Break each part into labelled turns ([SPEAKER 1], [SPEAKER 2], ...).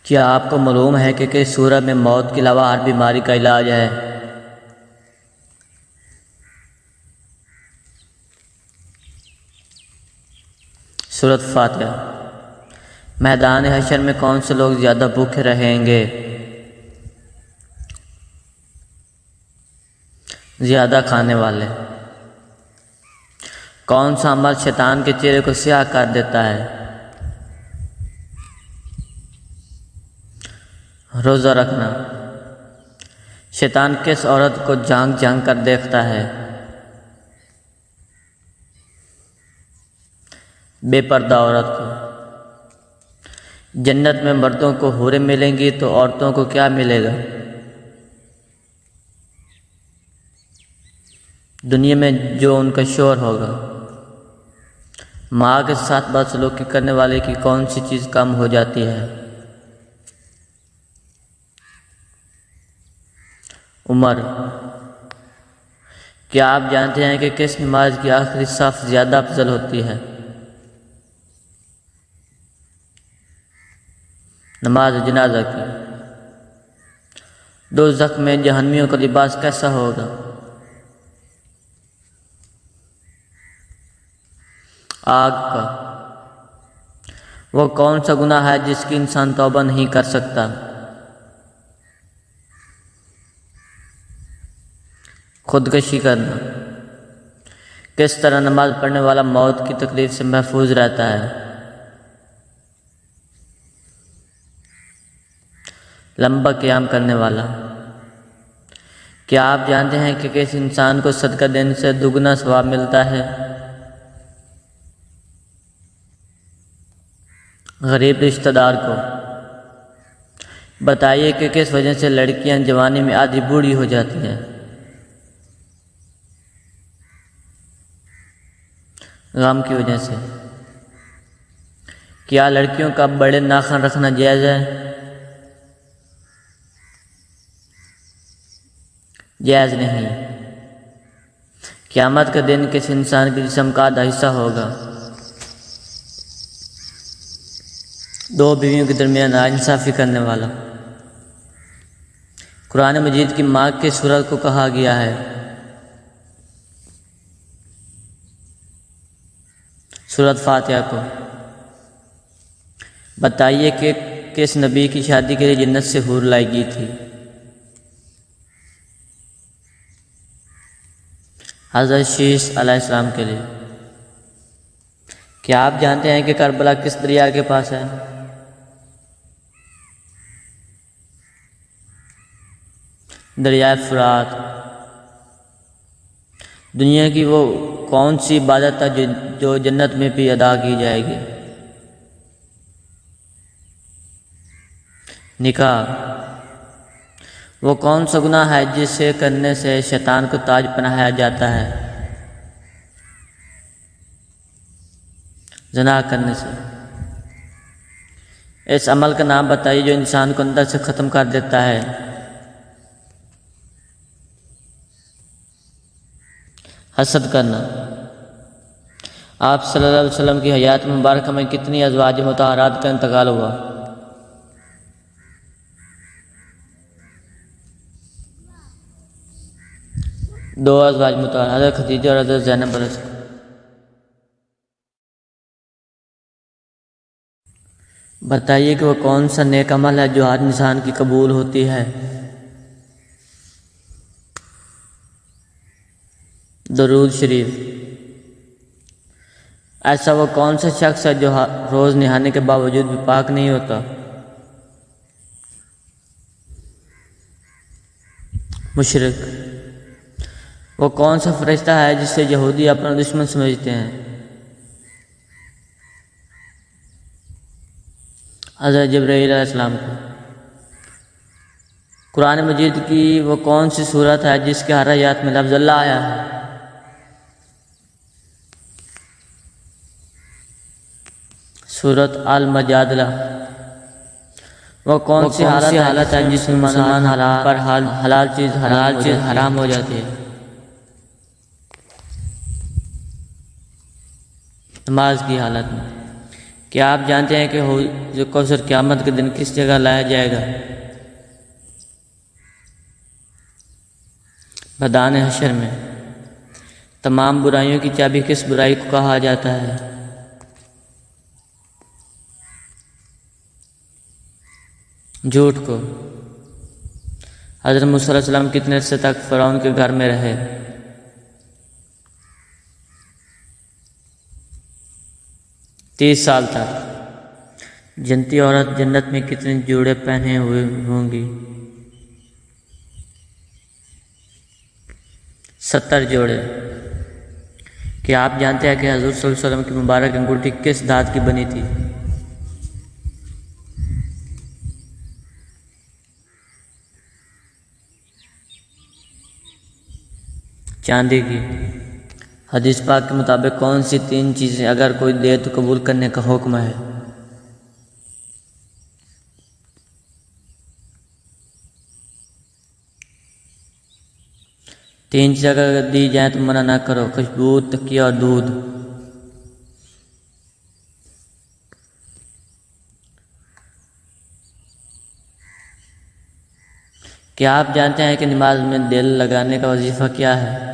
[SPEAKER 1] کیا آپ کو معلوم ہے کہ کس صورت میں موت کے علاوہ ہر بیماری کا علاج ہے؟ سورۃ فاتحہ۔ میدان حشر میں کون سے لوگ زیادہ بھوکے رہیں گے؟ زیادہ کھانے والے۔ کون سا عمل شیطان کے چہرے کو سیاہ کر دیتا ہے؟ روزہ رکھنا۔ شیطان کس عورت کو جھانک جھانک کر دیکھتا ہے؟ بے پردہ عورت کو۔ جنت میں مردوں کو حوریں ملیں گی تو عورتوں کو کیا ملے گا؟ دنیا میں جو ان کا شوہر ہوگا۔ ماں کے ساتھ بدسلوکی کرنے والے کی کون سی چیز کم ہو جاتی ہے؟ عمر۔ کیا آپ جانتے ہیں کہ کس نماز کی آخری صف زیادہ افضل ہوتی ہے؟ نماز جنازہ کی۔ دوزخ میں جہنمیوں کا لباس کیسا ہوگا؟ آگ کا۔ وہ کون سا گناہ ہے جس کی انسان توبہ نہیں کر سکتا؟ خودکشی کرنا۔ کس طرح نماز پڑھنے والا موت کی تکلیف سے محفوظ رہتا ہے؟ لمبا قیام کرنے والا۔ کیا آپ جانتے ہیں کہ کس انسان کو صدقہ دینے سے دگنا ثواب ملتا ہے؟ غریب رشتہ دار کو۔ بتائیے کہ کس وجہ سے لڑکیاں جوانی میں آدھی بوڑھی ہو جاتی ہیں؟ غم کی وجہ سے۔ کیا لڑکیوں کا بڑے ناخن رکھنا جائز ہے؟ جائز نہیں۔ قیامت کا دن کس انسان کے جسم کا آدھا حصہ ہوگا؟ دو بیویوں کے درمیان ناانصافی کرنے والا۔ قرآن مجید کی ماں کس سورت کو کہا گیا ہے؟ سورۃ فاتحہ کو۔ بتائیے کہ کس نبی کی شادی کے لیے جنت سے حور لائی گئی تھی؟ حضرت شیش علیہ السلام کے لیے۔ کیا آپ جانتے ہیں کہ کربلا کس دریا کے پاس ہے؟ دریائے فرات۔ دنیا کی وہ کون سی عبادت ہے جو جنت میں بھی ادا کی جائے گی؟ نکاح۔ وہ کون سا گناہ ہے جسے کرنے سے شیطان کو تاج پہنایا جاتا ہے؟ زنا کرنے سے۔ اس عمل کا نام بتائیے جو انسان کو اندر سے ختم کر دیتا ہے۔ حسد کرنا۔ آپ صلی اللہ علیہ وسلم کی حیات مبارکہ میں کتنی ازواج مطہرات کا انتقال ہوا؟ دو ازواج مطہرات، حضرت خدیجہ اور حضرت زینب علیہ السلام۔ بتائیے کہ وہ کون سا نیک عمل ہے جو ہر انسان کی قبول ہوتی ہے؟ درود شریف۔ ایسا وہ کون سا شخص ہے جو روز نہانے کے باوجود بھی پاک نہیں ہوتا؟ مشرک۔ وہ کون سا فرشتہ ہے جسے یہودی اپنا دشمن سمجھتے ہیں؟ حضرت جبرائیل علیہ السلام کو۔ قرآن مجید کی وہ کون سی صورت ہے جس کے ہر آیات میں لفظ اللہ آیا ہے؟ سورۃ المجادلہ۔ وہ کون سی حالت ہے جس میں مسلمان پر حلال چیز حرام ہو جاتی ہے؟ نماز کی حالت میں۔ کیا آپ جانتے ہیں کہ حوض کوثر قیامت کے دن کس جگہ لایا جائے گا؟ میدان حشر میں۔ تمام برائیوں کی چابی کس برائی کو کہا جاتا ہے؟ جھوٹ کو۔ حضرت موسیٰ علیہ السلام کتنے عرصے تک فرعون کے گھر میں رہے؟ 30 سال تک۔ جنتی عورت جنت میں کتنے جوڑے پہنے ہوئے ہوں گی؟ 70 جوڑے۔ کیا آپ جانتے ہیں کہ حضور صلی اللہ علیہ وسلم کی مبارک انگوٹھی کس دھات کی بنی تھی؟ چاندی کی۔ حدیث پاک کے مطابق کون سی 3 چیزیں اگر کوئی دے تو قبول کرنے کا حکم ہے؟ تین چیزیں اگر دی جائیں تو منع نہ کرو: خوشبو، تکیہ اور دودھ۔ کیا آپ جانتے ہیں کہ نماز میں دل لگانے کا وظیفہ کیا ہے؟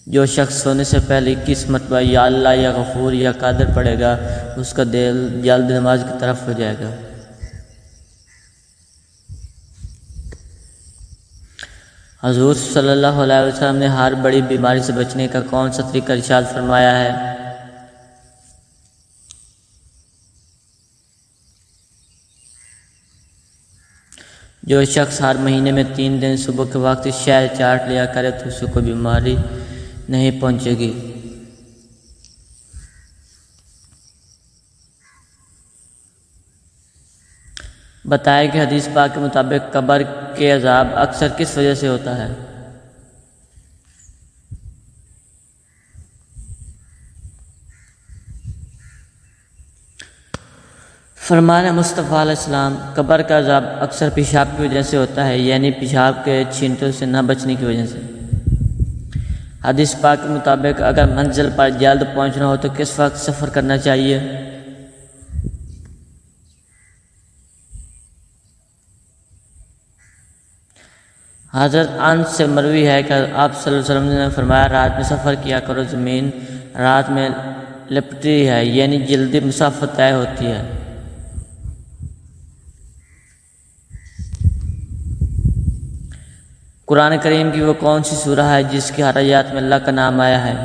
[SPEAKER 1] جو شخص سونے سے پہلے 21 مرتبہ یا اللہ یا غفور یا قادر پڑھے گا اس کا دل جلد نماز کی طرف ہو جائے گا۔ حضور صلی اللہ علیہ وسلم نے ہر بڑی بیماری سے بچنے کا کون سا طریقہ ارشاد فرمایا ہے؟ جو شخص ہر مہینے میں 3 دن صبح کے وقت شہد چاٹ لیا کرے تو اسے کوئی بیماری نہیں پہنچے گی۔ بتائے کہ حدیث پاک کے مطابق قبر کے عذاب اکثر کس وجہ سے ہوتا ہے؟ فرمان مصطفیٰ علیہ السلام: قبر کا عذاب اکثر پیشاب کی وجہ سے ہوتا ہے، یعنی پیشاب کے چھینٹوں سے نہ بچنے کی وجہ سے۔ حدیث پاک کے مطابق اگر منزل پر جلد پہنچنا ہو تو کس وقت سفر کرنا چاہیے؟ حضرت انس سے مروی ہے کہ آپ صلی اللہ علیہ وسلم نے فرمایا: رات میں سفر کیا کرو، زمین رات میں لپٹتی ہے، یعنی جلدی مسافت طے ہوتی ہے۔ قرآن کریم کی وہ کون سی سورہ ہے جس کی ہر آیات میں اللہ کا نام آیا ہے؟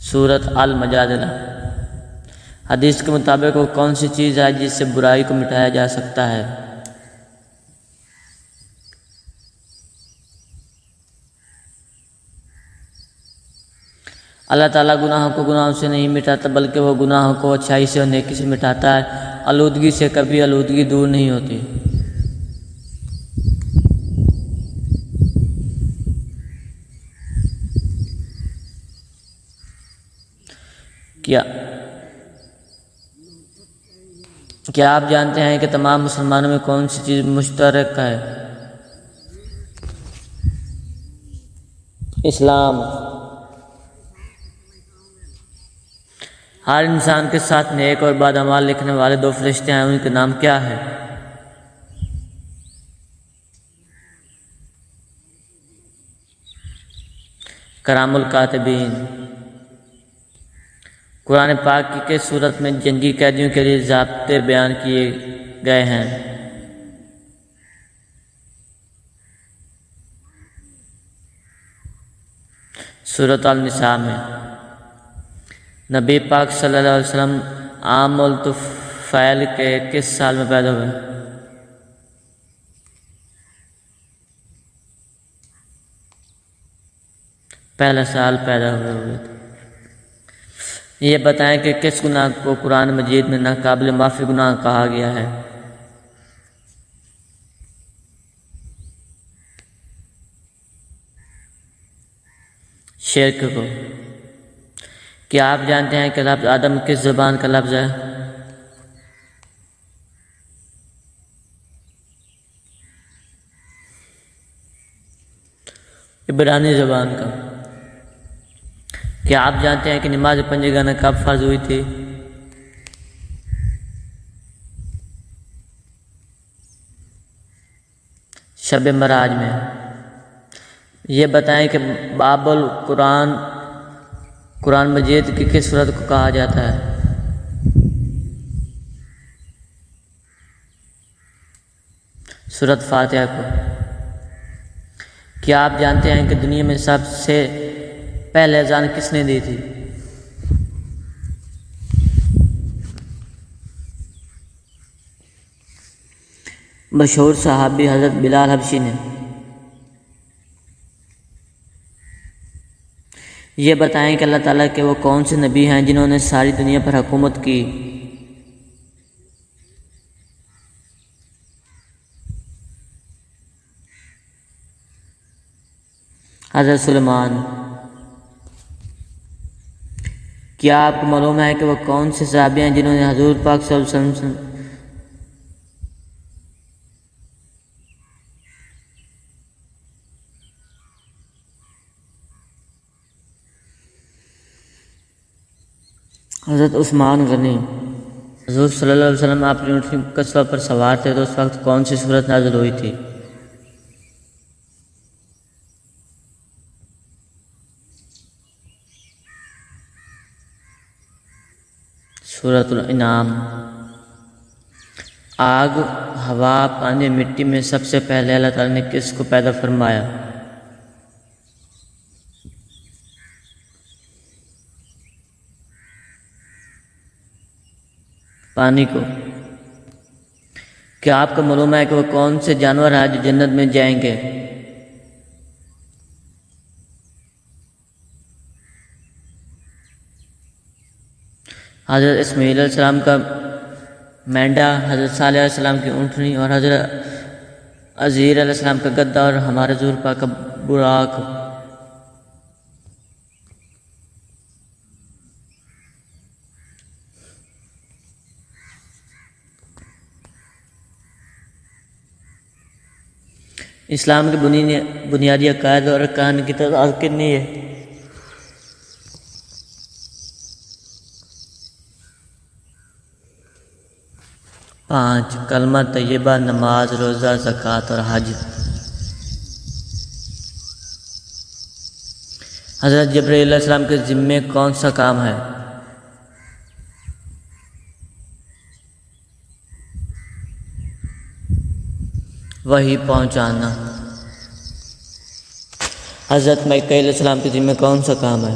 [SPEAKER 1] سورۃ المجادلہ۔ حدیث کے مطابق وہ کون سی چیز ہے جس سے برائی کو مٹایا جا سکتا ہے؟ اللہ تعالیٰ گناہوں کو گناہوں سے نہیں مٹاتا بلکہ وہ گناہوں کو اچھائی سے اور نیکی سے مٹاتا ہے۔ آلودگی سے کبھی آلودگی دور نہیں ہوتی۔ کیا آپ جانتے ہیں کہ تمام مسلمانوں میں کون سی چیز مشترک ہے؟ اسلام۔ ہر انسان کے ساتھ نیک اور بد اعمال لکھنے والے 2 فرشتے ہیں، ان کے نام کیا ہے؟ کرام الکاتبین۔ قرآن پاک کی کس صورت میں جنگی قیدیوں کے لیے ضابطے بیان کیے گئے ہیں؟ سورۃ النساء میں۔ نبی پاک صلی اللہ علیہ وسلم عام الطفیل کے کس سال میں پیدا ہوئے؟ پہلا سال پیدا ہوئے تھے۔ یہ بتائیں کہ کس گناہ کو قرآن مجید میں ناقابل معافی گناہ کہا گیا ہے؟ شرک کو۔ کیا آپ جانتے ہیں کہ لفظ آدم کس زبان کا لفظ ہے؟ عبرانی زبان کا۔ کیا آپ جانتے ہیں کہ نماز پنجگانہ کب فرض ہوئی تھی؟ شب معراج میں۔ یہ بتائیں کہ باب القرآن قرآن مجید کی کس سورت کو کہا جاتا ہے؟ سورت فاتحہ کو۔ کیا آپ جانتے ہیں کہ دنیا میں سب سے پہلے اذان کس نے دی تھی؟ مشہور صحابی حضرت بلال حبشی نے۔ یہ بتائیں کہ اللہ تعالیٰ کے وہ کون سے نبی ہیں جنہوں نے ساری دنیا پر حکومت کی؟ حضرت سلیمان۔ کیا آپ کو معلوم ہے کہ وہ کون سے صحابی ہیں جنہوں نے حضور پاک صلی اللہ علیہ وسلم حضرت عثمان غنی۔ حضور صلی اللہ علیہ وسلم اپنی اونٹنی قصبہ پر سوار تھے تو اس وقت کون سی صورت نازل ہوئی تھی؟ سورۃ الانعام۔ آگ، ہوا، پانی، مٹی میں سب سے پہلے اللہ تعالیٰ نے کس کو پیدا فرمایا؟ پانی کو۔ کیا آپ کو معلوم ہے کہ وہ کون سے جانور ہیں جو جنت میں جائیں گے؟ حضرت اسماعیل علیہ السلام کا مینڈا، حضرت صالح علیہ السلام کی اونٹنی، اور حضرت عزیر علیہ السلام کا گدھا، اور ہمارے حضور پاک کا براق۔ اسلام کے بنیادی عقائد اور ارکان کی تعداد کتنی ہے؟ 5۔ کلمہ طیبہ، نماز، روزہ، زکوٰۃ اور حج۔ حضرت جبرائیل علیہ السلام کے ذمے کون سا کام ہے؟ وحی پہنچانا۔ حضرت میکائیل علیہ السلام کے ذمے کون سا کام ہے؟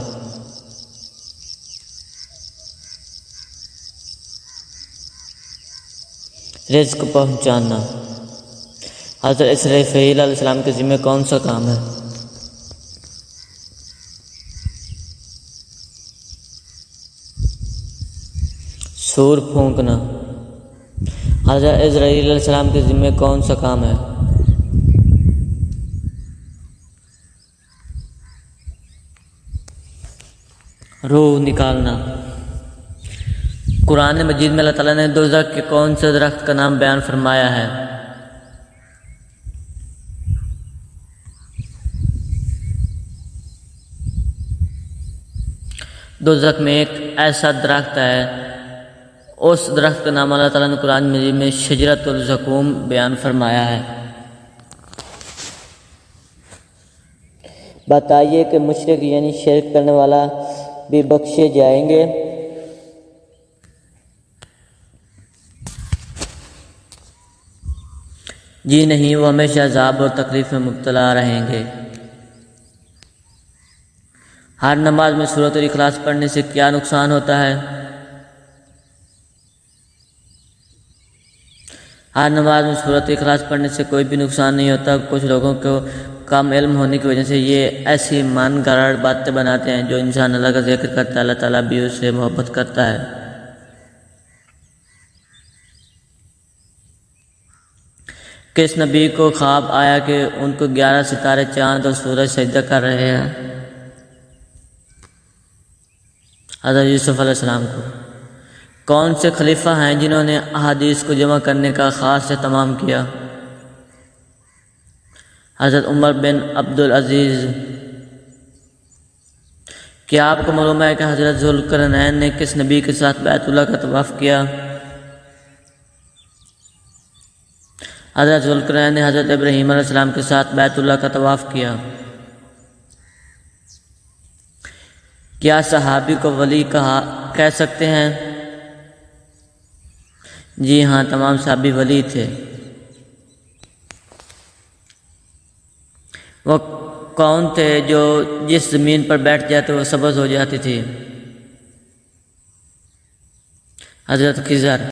[SPEAKER 1] رزق پہنچانا۔ حضرت اسرافیل علیہ السلام کے ذمے کون سا کام ہے؟ سور پھونکنا۔ حضرت عزرائیل علیہ السلام کے ذمے کون سا کام ہے؟ روح نکالنا۔ قرآن مجید میں اللہ تعالیٰ نے دوزخ کے کون سے درخت کا نام بیان فرمایا ہے؟ دوزخ میں ایک ایسا درخت ہے، اس درخت کا نام اللہ تعالیٰ نے قرآن مجید میں شجرۃ الزقوم بیان فرمایا ہے۔ بتائیے کہ مشرک یعنی شرک کرنے والا بھی بخشے جائیں گے؟ جی نہیں، وہ ہمیشہ عذاب اور تکلیف میں مبتلا رہیں گے۔ ہر نماز میں سورۃ الاخلاص پڑھنے سے کیا نقصان ہوتا ہے؟ ہر نماز میں سورۃ الاخلاص پڑھنے سے کوئی بھی نقصان نہیں ہوتا۔ کچھ لوگوں کو کم علم ہونے کی وجہ سے یہ ایسی من گھڑت باتیں بناتے ہیں جو انسان اللہ کا ذکر کرتا ہے، اللہ تعالیٰ بھی اس سے محبت کرتا ہے۔ کس نبی کو خواب آیا کہ ان کو 11 ستارے، چاند اور سورج سجدہ کر رہے ہیں؟ حضرت یوسف علیہ السلام کو۔ کون سے خلیفہ ہیں جنہوں نے احادیث کو جمع کرنے کا خاص اہتمام کیا؟ حضرت عمر بن عبدالعزیز: کیا آپ کو معلوم ہے کہ حضرت ذوالقرنین نے کس نبی کے ساتھ بیت اللہ کا طواف کیا؟ حضرت ذوالقرنین نے حضرت ابراہیم علیہ السلام کے ساتھ بیت اللہ کا طواف کیا۔ کیا صحابی کو ولی کہہ سکتے ہیں؟ جی ہاں، تمام صحابی ولی تھے۔ وہ کون تھے جو جس زمین پر بیٹھ جاتے وہ سبز ہو جاتی تھی؟ حضرت خضر۔